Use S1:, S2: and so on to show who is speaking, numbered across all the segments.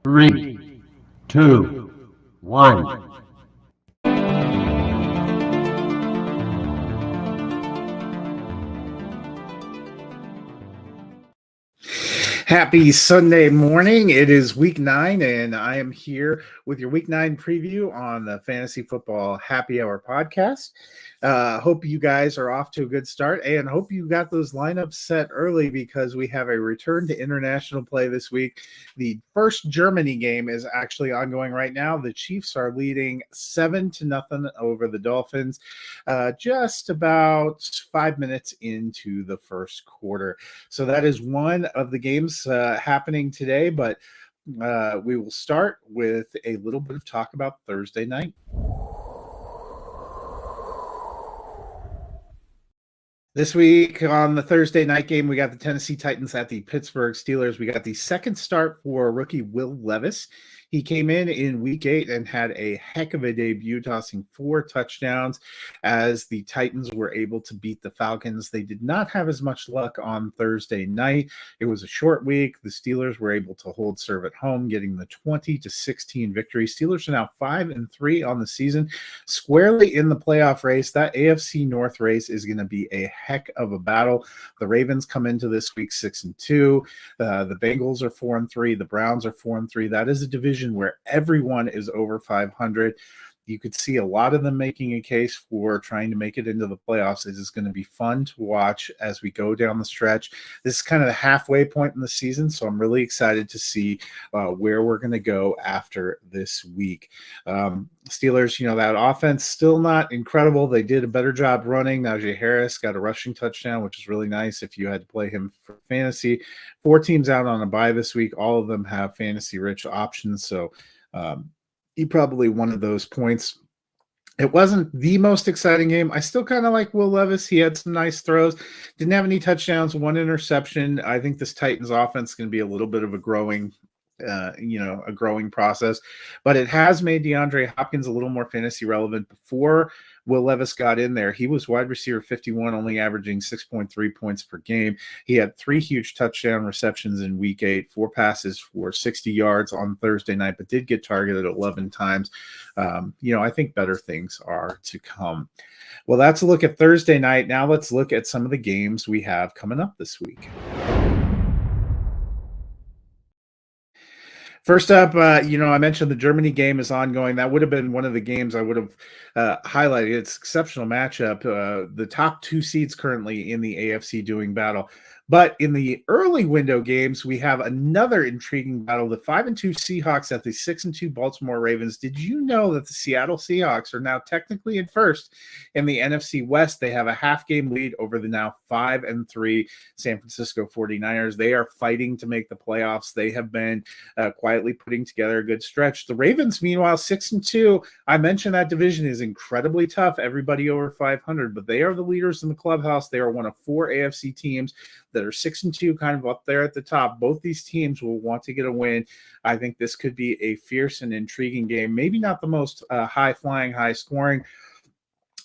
S1: Three, two, one.
S2: Happy Sunday morning. It is week 9, and I am here with your week 9 preview on the Fantasy Football Happy Hour podcast. Hope you guys are off to a good start, and hope you got those lineups set early because we have a return to international play this week. The first Germany game is actually ongoing right now. The Chiefs are leading 7-0 over the Dolphins, just about 5 minutes into the first quarter. So that is one of the games happening today, but we will start with a little bit of talk about Thursday night. This week on the Thursday night game, we got the Tennessee Titans at the Pittsburgh Steelers. We got the second start for rookie Will Levis. He came in week 8 and had a heck of a debut, tossing 4 touchdowns as the Titans were able to beat the Falcons. They did not have as much luck on Thursday night. It was a short week. The Steelers were able to hold serve at home, getting the 20-16 victory. Steelers are now 5-3 on the season, squarely in the playoff race. That AFC North race is going to be a heck of a battle. The Ravens come into this week 6-2. The Bengals are 4-3. The Browns are 4-3. That is a division where everyone is over 500. You could see a lot of them making a case for trying to make it into the playoffs. It is going to be fun to watch as we go down the stretch. This is kind of the halfway point in the season, so I'm really excited to see where we're going to go after this week. Steelers, that offense still not incredible. They did a better job running. Najee Harris got a rushing touchdown, which is really nice if you had to play him for fantasy. 4 teams out on a bye this week. All of them have fantasy-rich options, so he probably one of those points. It wasn't the most exciting game. I still kind of like Will Levis. He had some nice throws. Didn't have any touchdowns, 1 interception. I think this Titans offense is going to be a little bit of a growing process, but it has made DeAndre Hopkins a little more fantasy relevant. Before Will Levis got in there, he was wide receiver 51, only averaging 6.3 points per game. He had 3 huge touchdown receptions in week 8, 4 passes for 60 yards on Thursday night, but did get targeted 11 times. I think better things are to come. Well, that's a look at Thursday night. Now let's look at some of the games we have coming up this week. First up, I mentioned the Germany game is ongoing. That would have been one of the games I would have highlighted. It's an exceptional matchup. The top 2 seeds currently in the AFC doing battle. But in the early window games, we have another intriguing battle. The 5-2 Seahawks at the 6-2 Baltimore Ravens. Did you know that the Seattle Seahawks are now technically in first in the NFC West? They have a half-game lead over the now 5-3 San Francisco 49ers. They are fighting to make the playoffs. They have been quietly putting together a good stretch. The Ravens, meanwhile, 6-2. I mentioned that division is incredibly tough. Everybody over 500, but they are the leaders in the clubhouse. They are one of 4 AFC teams that are 6-2, kind of up there at the top. Both these teams will want to get a win. I think this could be a fierce and intriguing game. Maybe not the most high-flying, high-scoring,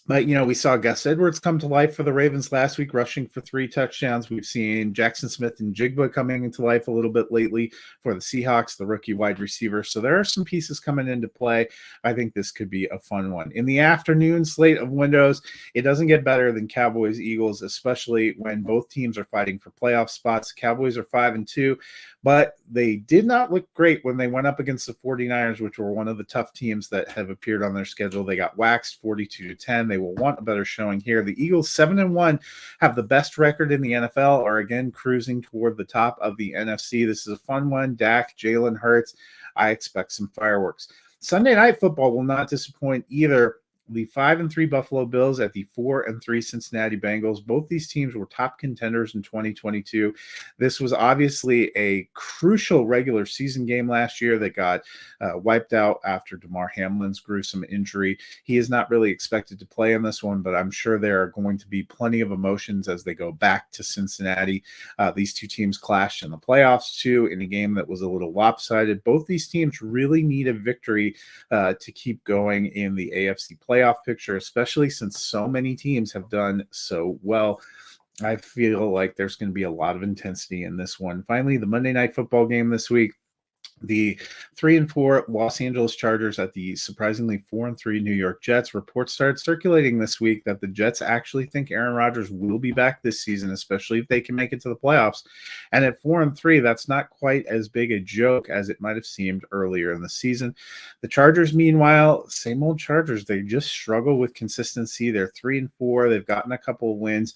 S2: but, we saw Gus Edwards come to life for the Ravens last week, rushing for 3 touchdowns. We've seen Jackson Smith and Jigba coming into life a little bit lately for the Seahawks, the rookie wide receiver. So there are some pieces coming into play. I think this could be a fun one. In the afternoon slate of windows, it doesn't get better than Cowboys-Eagles, especially when both teams are fighting for playoff spots. Cowboys are 5-2, but they did not look great when they went up against the 49ers, which were one of the tough teams that have appeared on their schedule. They got waxed 42-10. They will want a better showing here. The Eagles, 7-1, have the best record in the NFL, are again cruising toward the top of the NFC. This is a fun one. Dak, Jalen Hurts. I expect some fireworks. Sunday Night Football will not disappoint either. The 5-3 Buffalo Bills at the 4-3 Cincinnati Bengals. Both these teams were top contenders in 2022. This was obviously a crucial regular season game last year that got wiped out after Damar Hamlin's gruesome injury. He is not really expected to play in this one, but I'm sure there are going to be plenty of emotions as they go back to Cincinnati. These two teams clashed in the playoffs too, in a game that was a little lopsided. Both these teams really need a victory to keep going in the AFC playoffs picture, especially since so many teams have done so well. I feel like there's going to be a lot of intensity in this one. Finally, the Monday Night Football game this week. The 3-4 Los Angeles Chargers at the surprisingly 4-3 New York Jets. Reports started circulating this week that the Jets actually think Aaron Rodgers will be back this season, especially if they can make it to the playoffs. And at 4-3, that's not quite as big a joke as it might have seemed earlier in the season. The Chargers, meanwhile, same old Chargers. They just struggle with consistency. They're 3-4. They've gotten a couple of wins.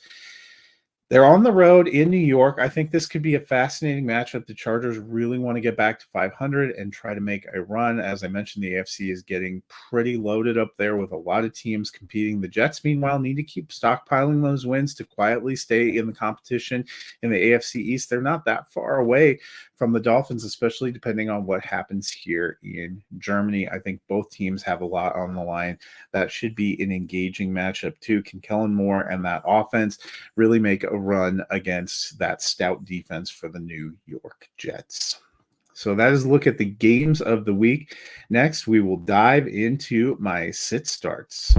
S2: They're on the road in New York. I think this could be a fascinating matchup. The Chargers really want to get back to 500 and try to make a run. As I mentioned, the AFC is getting pretty loaded up there with a lot of teams competing. The Jets, meanwhile, need to keep stockpiling those wins to quietly stay in the competition in the AFC East. They're not that far away from the Dolphins, especially depending on what happens here in Germany. I think both teams have a lot on the line. That should be an engaging matchup too. Can Kellen Moore and that offense really make a run against that stout defense for the New York Jets? So that is a look at the games of the week. Next, we will dive into my sit starts.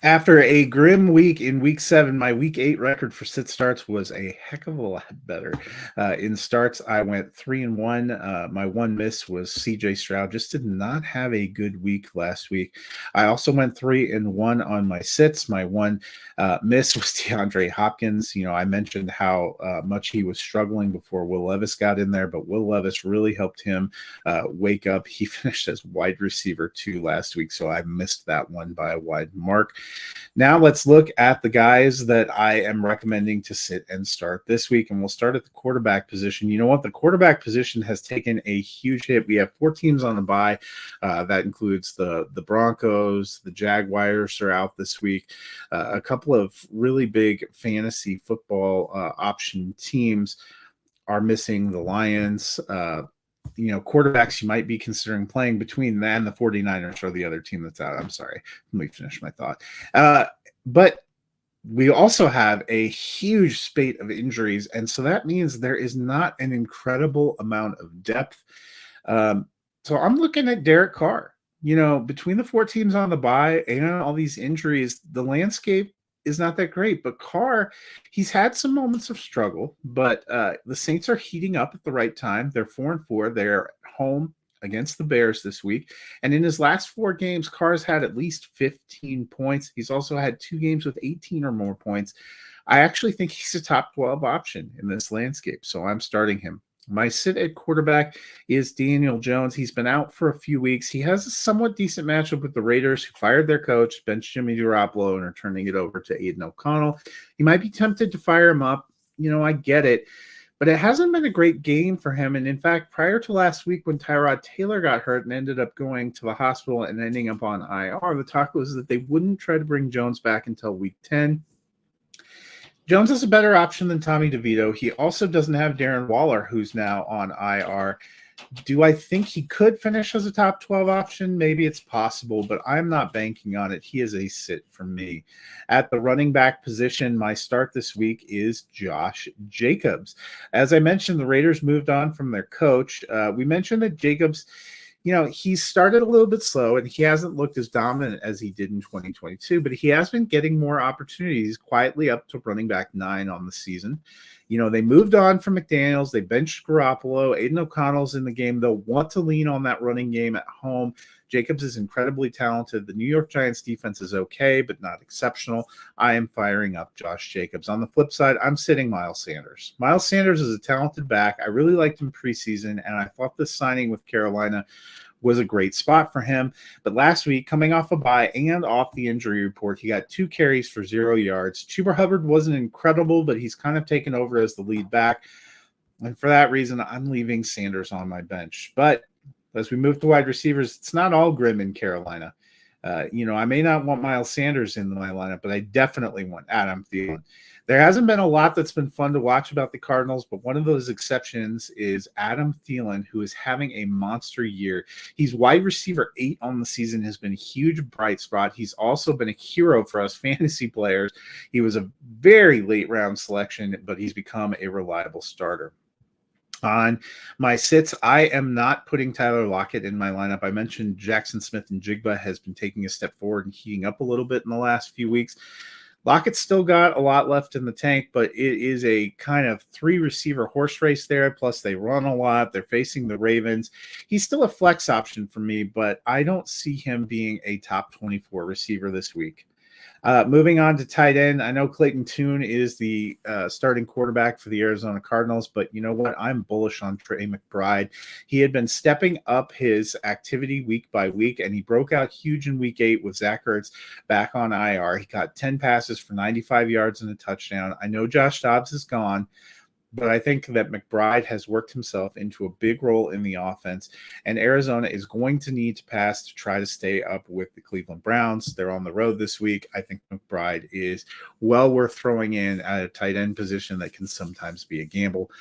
S2: After a grim week in week 7, my week 8 record for sit starts was a heck of a lot better. In starts, I went 3-1. My one miss was CJ Stroud. Just did not have a good week last week. I also went 3-1 on my sits. My one miss was DeAndre Hopkins. You know, I mentioned how much he was struggling before Will Levis got in there, but Will Levis really helped him wake up. He finished as wide receiver 2 last week, so I missed that one by a wide mark. Now let's look at the guys that I am recommending to sit and start this week, and we'll start at the quarterback position. You know what? The quarterback position has taken a huge hit. We have 4 teams on the bye. That includes the Broncos, the Jaguars are out this week. A couple of really big fantasy football option teams are missing. The Lions, quarterbacks you might be considering playing between that and the 49ers are the other team that's out. I'm sorry. Let me finish my thought. But we also have a huge spate of injuries, and so that means there is not an incredible amount of depth. So I'm looking at Derek Carr. You know, between the 4 teams on the bye and all these injuries, the landscape is not that great. But Carr, he's had some moments of struggle, but the Saints are heating up at the right time. They're 4-4. They're home against the Bears this week. And in his last 4 games, Carr's had at least 15 points. He's also had 2 games with 18 or more points. I actually think he's a top 12 option in this landscape, so I'm starting him. My sit at quarterback is Daniel Jones. He's been out for a few weeks. He has a somewhat decent matchup with the Raiders, who fired their coach, benched Jimmy Garoppolo, and are turning it over to Aiden O'Connell. You might be tempted to fire him up. You know, I get it. But it hasn't been a great game for him. And in fact, prior to last week when Tyrod Taylor got hurt and ended up going to the hospital and ending up on IR, the talk was that they wouldn't try to bring Jones back until week 10. Jones is a better option than Tommy DeVito. He also doesn't have Darren Waller, who's now on IR. Do I think he could finish as a top 12 option? Maybe it's possible, but I'm not banking on it. He is a sit for me. At the running back position, my start this week is Josh Jacobs. As I mentioned, the Raiders moved on from their coach. We mentioned that Jacobs, you know, he started a little bit slow and he hasn't looked as dominant as he did in 2022, but he has been getting more opportunities, quietly up to running back 9 on the season. You know, they moved on from McDaniels. They benched Garoppolo. Aiden O'Connell's in the game. They'll want to lean on that running game at home. Jacobs is incredibly talented. The New York Giants defense is okay, but not exceptional. I am firing up Josh Jacobs. On the flip side, I'm sitting Miles Sanders. Miles Sanders is a talented back. I really liked him preseason, and I thought this signing with Carolina was a great spot for him. But last week, coming off a bye and off the injury report, he got 2 carries for 0 yards. Chuba Hubbard wasn't incredible, but he's kind of taken over as the lead back. And for that reason, I'm leaving Sanders on my bench. But as we move to wide receivers, it's not all grim in Carolina. I may not want Miles Sanders in my lineup, but I definitely want Adam Thielen. There hasn't been a lot that's been fun to watch about the Cardinals, but one of those exceptions is Adam Thielen, who is having a monster year. He's wide receiver 8 on the season, has been a huge bright spot. He's also been a hero for us fantasy players. He was a very late round selection, but he's become a reliable starter. On my sits, I am not putting Tyler Lockett in my lineup. I mentioned Jackson Smith and Jigba has been taking a step forward and heating up a little bit in the last few weeks. Lockett's still got a lot left in the tank, but it is a kind of 3-receiver horse race there. Plus, they run a lot. They're facing the Ravens. He's still a flex option for me, but I don't see him being a top 24 receiver this week. Moving on to tight end, I know Clayton Tune is the starting quarterback for the Arizona Cardinals, but you know what? I'm bullish on Trey McBride. He had been stepping up his activity week by week, and he broke out huge in week 8 with Zach Ertz back on IR. He got 10 passes for 95 yards and a touchdown. I know Josh Dobbs is gone, but I think that McBride has worked himself into a big role in the offense, and Arizona is going to need to pass to try to stay up with the Cleveland Browns. They're on the road this week. I think McBride is well worth throwing in at a tight end position that can sometimes be a gamble.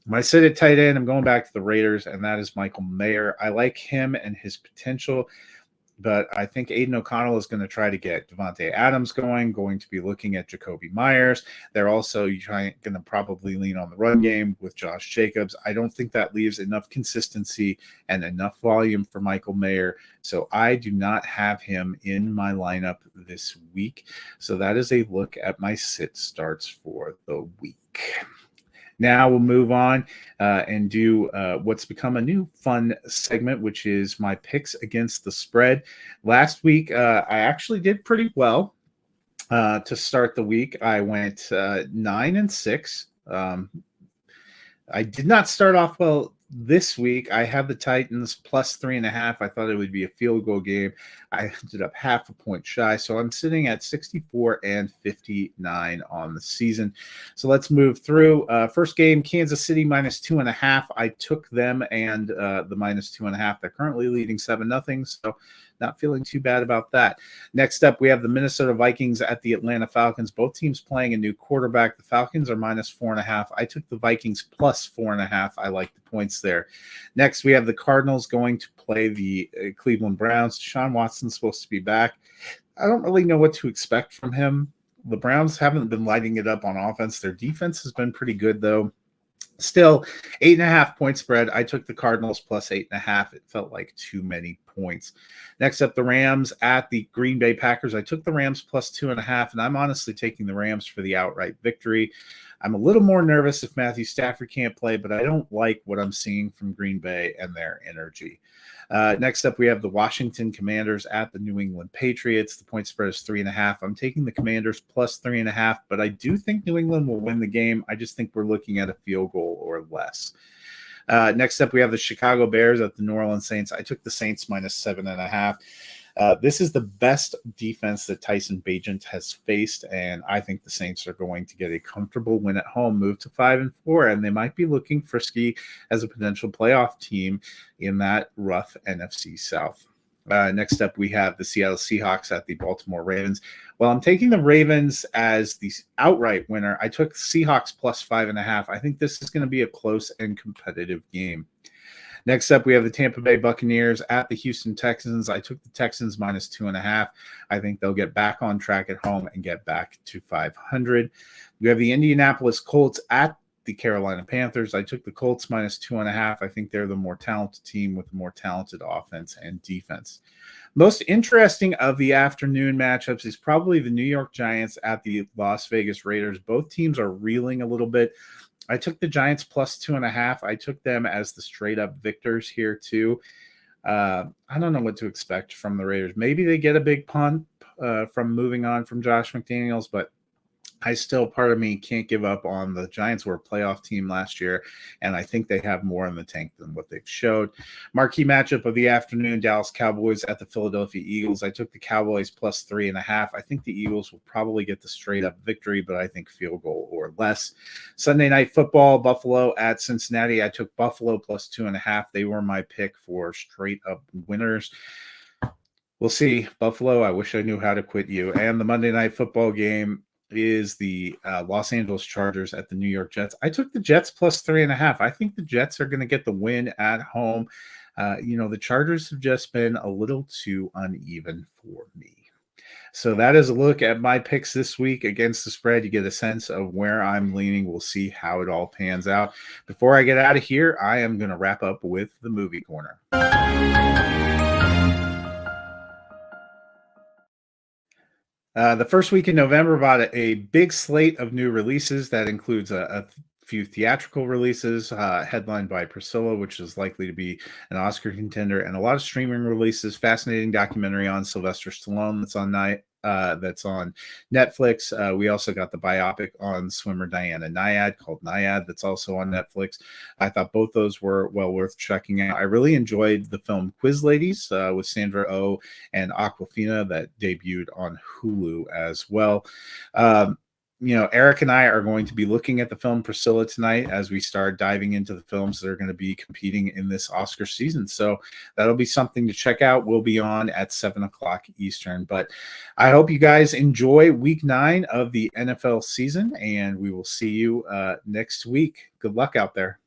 S2: When I sit at tight end, I'm going back to the Raiders, and that is Michael Mayer. I like him and his potential, but I think Aiden O'Connell is going to try to get Devontae Adams going to be looking at Jacoby Myers. They're also going to probably lean on the run game with Josh Jacobs. I don't think that leaves enough consistency and enough volume for Michael Mayer, so I do not have him in my lineup this week. So that is a look at my sit starts for the week. Now we'll move on and do what's become a new fun segment, which is my picks against the spread. Last week, I actually did pretty well to start the week. I went 9-6. I did not start off well this week. I have the Titans plus 3.5. I thought it would be a field goal game. I ended up half a point shy. So I'm sitting at 64-59 on the season. So let's move through. First game, Kansas City minus 2.5. I took them and the minus 2.5. They're currently leading 7-0. So not feeling too bad about that. Next up, we have the Minnesota Vikings at the Atlanta Falcons. Both teams playing a new quarterback. The Falcons are minus 4.5. I took the Vikings plus 4.5. I like the points there. Next, we have the Cardinals going to play the Cleveland Browns. Deshaun Watson's supposed to be back. I don't really know what to expect from him. The Browns haven't been lighting it up on offense. Their defense has been pretty good, though. Still, 8.5 point spread. I took the Cardinals plus 8.5. It felt like too many points. Next up, the Rams at the Green Bay Packers. I took the Rams plus 2.5, and I'm honestly taking the Rams for the outright victory. I'm a little more nervous if Matthew Stafford can't play, but I don't like what I'm seeing from Green Bay and their energy. Next up, we have the Washington Commanders at the New England Patriots. The point spread is 3.5. I'm taking the Commanders plus 3.5, but I do think New England will win the game. I just think we're looking at a field goal or less. Next up, we have the Chicago Bears at the New Orleans Saints. I took the Saints minus 7.5. This is the best defense that Tyson Bagent has faced, and I think the Saints are going to get a comfortable win at home, move to 5-4, and they might be looking frisky as a potential playoff team in that rough NFC South. Next up, we have the Seattle Seahawks at the Baltimore Ravens. Well, I'm taking the Ravens as the outright winner. I took Seahawks plus 5.5. I think this is going to be a close and competitive game. Next up, we have the Tampa Bay Buccaneers at the Houston Texans. I took the Texans minus 2.5. I think they'll get back on track at home and get back to 500. We have the Indianapolis Colts at the Carolina Panthers. I took the Colts minus 2.5. I think they're the more talented team with the more talented offense and defense. Most interesting of the afternoon matchups is probably the New York Giants at the Las Vegas Raiders. Both teams are reeling a little bit. I took the Giants plus 2.5. I took them as the straight up victors here too. I don't know what to expect from the Raiders. Maybe they get a big punt from moving on from Josh McDaniels, but I still, part of me can't give up on the Giants. Were a playoff team last year, and I think they have more in the tank than what they've showed. Marquee matchup of the afternoon, Dallas Cowboys at the Philadelphia Eagles. I took the Cowboys plus 3.5. I think the Eagles will probably get the straight-up victory, but I think field goal or less. Sunday Night Football, Buffalo at Cincinnati. I took Buffalo plus 2.5. They were my pick for straight-up winners. We'll see. Buffalo, I wish I knew how to quit you. And the Monday Night Football game is the Los Angeles Chargers at the New York Jets. I took the Jets plus 3.5. I think the Jets are going to get the win at home. The Chargers have just been a little too uneven for me. So that is a look at my picks this week against the spread. You get a sense of where I'm leaning. We'll see how it all pans out. Before I get out of here, I am going to wrap up with the movie corner. The first week in November brought a big slate of new releases that includes a few theatrical releases, headlined by Priscilla, which is likely to be an Oscar contender, and a lot of streaming releases. Fascinating documentary on Sylvester Stallone that's on Netflix. We also got the biopic on swimmer Diana Nyad called Nyad that's also on Netflix. I thought both those were well worth checking out. I really enjoyed the film Quiz Ladies with Sandra Oh and Aquafina that debuted on Hulu as well. Eric and I are going to be looking at the film Priscilla tonight as we start diving into the films that are going to be competing in this Oscar season. So that'll be something to check out. We'll be on at 7 o'clock Eastern. But I hope you guys enjoy week 9 of the NFL season, and we will see you next week. Good luck out there.